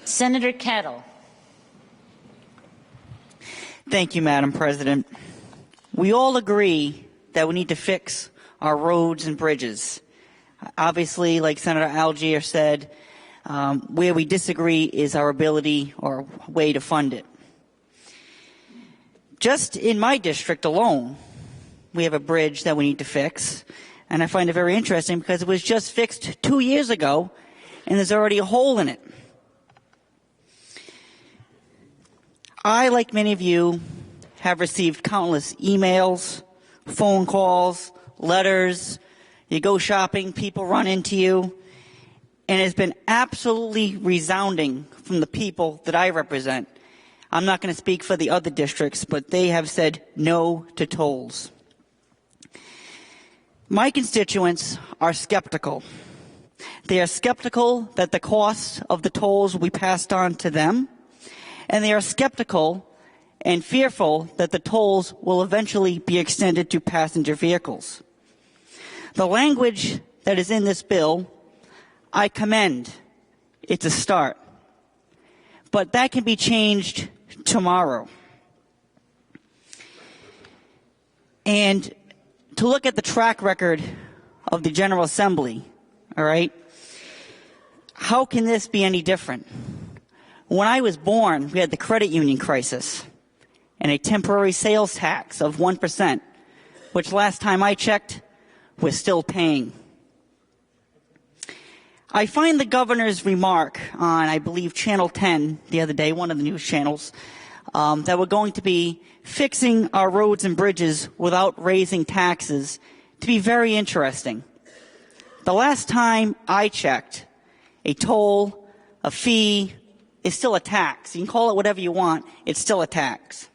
Senator Kettle. Thank you, Madam President. We all agree that we need to fix our roads and bridges. Obviously, like Senator Algier said, where we disagree is our ability or way to fund it. Just in my district alone, we have a bridge that we need to fix, and I find it very interesting because it was just fixed 2 years ago, and there's already a hole in it. I, like many of you, have received countless emails, phone calls, letters. You go shopping, people run into you, and it's been absolutely resounding from the people that I represent. I'm not going to speak for the other districts, but they have said no to tolls. My constituents are skeptical. They are skeptical that the cost of the tolls will be passed on to them, and they are skeptical and fearful that the tolls will eventually be extended to passenger vehicles. The language that is in this bill, I commend. It's a start. But that can be changed tomorrow. And to look at the track record of the General Assembly, all right, how can this be any different? When I was born, we had the credit union crisis and a temporary sales tax of 1%, which last time I checked, we're still paying. I find the governor's remark on, I believe, Channel 10 the other day, one of the news channels, that we're going to be fixing our roads and bridges without raising taxes to be very interesting. The last time I checked, a toll, a fee, is still a tax. You can call it whatever you want. It's still a tax.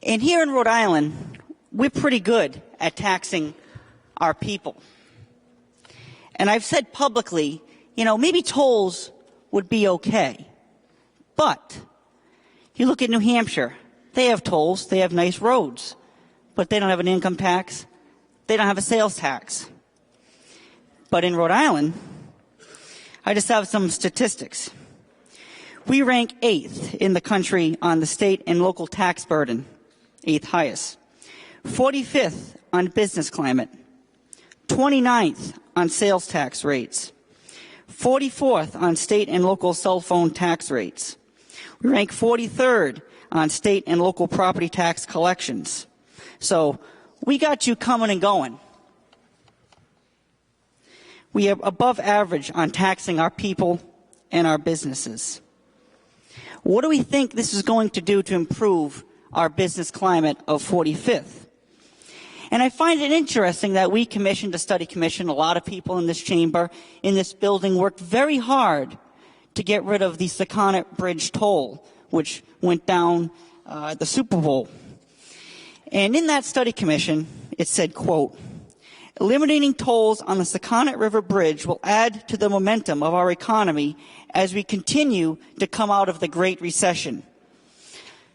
And here in Rhode Island, we're pretty good at taxing our people. And I've said publicly, maybe tolls would be okay. But you look at New Hampshire, they have tolls, they have nice roads, but they don't have an income tax, they don't have a sales tax. But in Rhode Island, I just have some statistics. We rank 8th in the country on the state and local tax burden, 8th highest. 45th on business climate, 29th on sales tax rates, 44th on state and local cell phone tax rates. We rank 43rd on state and local property tax collections. So we got you coming and going. We are above average on taxing our people and our businesses. What do we think this is going to do to improve our business climate of 45th? And I find it interesting that we commissioned a study commission. A lot of people in this chamber, in this building, worked very hard to get rid of the Sakonnet Bridge toll, which went down at the Super Bowl. And in that study commission, it said, quote, eliminating tolls on the Sakonnet River Bridge will add to the momentum of our economy as we continue to come out of the Great Recession.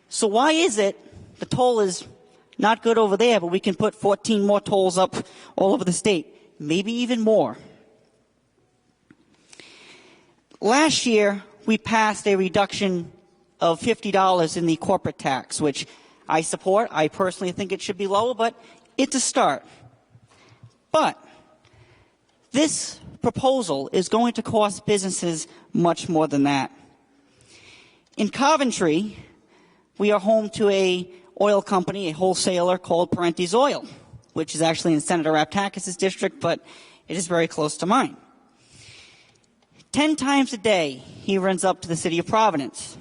So why is it the toll is not good over there, but we can put 14 more tolls up all over the state, maybe even more? Last year, we passed a reduction of $50 in the corporate tax, which I support. I personally think it should be lower, but it's a start. But this proposal is going to cost businesses much more than that. In Coventry, we are home to a oil company, a wholesaler called Parentes Oil, which is actually in Senator Raptakis' district, but it is very close to mine. 10 times a day, he runs up to the city of Providence.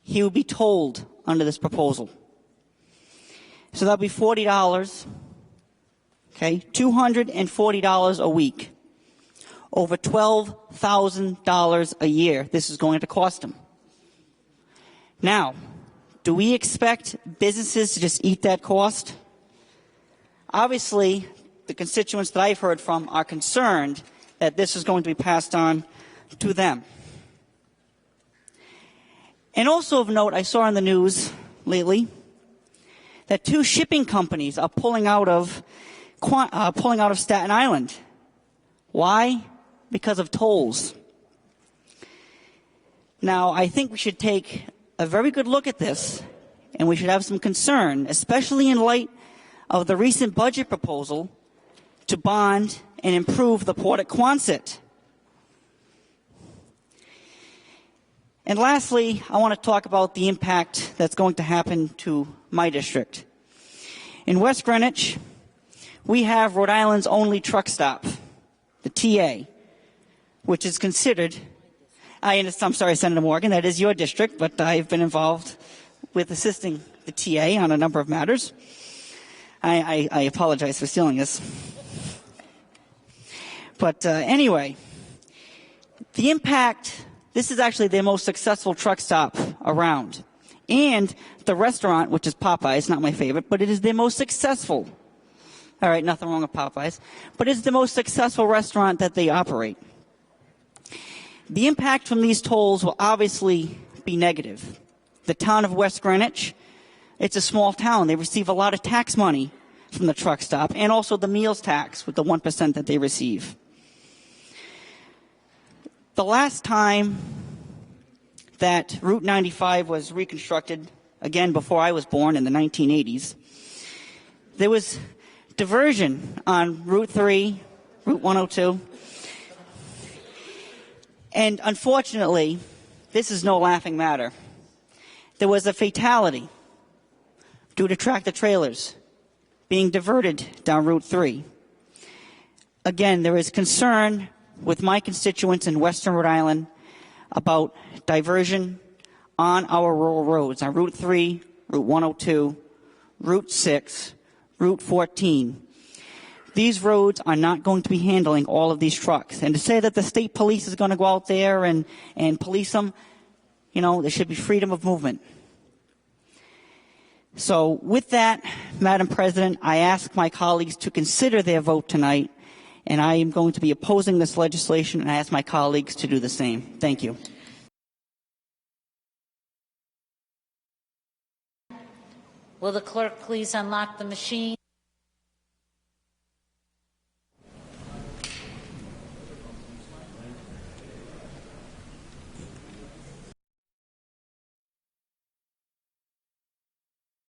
He would be tolled under this proposal. So that'll be $40, okay, $240 a week, over $12,000 a year this is going to cost him. Now, do we expect businesses to just eat that cost? Obviously, the constituents that I've heard from are concerned that this is going to be passed on to them. And also of note, I saw on the news lately that 2 shipping companies are pulling out of Staten Island. Why? Because of tolls. Now, I think we should take a very good look at this, and we should have some concern, especially in light of the recent budget proposal to bond and improve the port at Quonset. And lastly, I want to talk about the impact that's going to happen to my district. In West Greenwich, we have Rhode Island's only truck stop, the TA, which is considered, I'm sorry, Senator Morgan, that is your district, but I've been involved with assisting the TA on a number of matters. I apologize for stealing this. But anyway, the impact, this is actually the most successful truck stop around. And the restaurant, which is Popeyes, not my favorite, but it is the most successful. All right, nothing wrong with Popeyes. But it's the most successful restaurant that they operate. The impact from these tolls will obviously be negative. The town of West Greenwich, it's a small town. They receive a lot of tax money from the truck stop and also the meals tax with the 1% that they receive. The last time that Route 95 was reconstructed, again before I was born in the 1980s, there was diversion on Route 3, Route 102. And unfortunately, this is no laughing matter. There was a fatality due to tractor trailers being diverted down Route 3. Again, there is concern with my constituents in Western Rhode Island about diversion on our rural roads, on Route 3, Route 102, Route 6, Route 14. These roads are not going to be handling all of these trucks. And to say that the state police is going to go out there and police them, you know, there should be freedom of movement. So with that, Madam President, I ask my colleagues to consider their vote tonight, and I am going to be opposing this legislation, and I ask my colleagues to do the same. Thank you. Will the clerk please unlock the machine?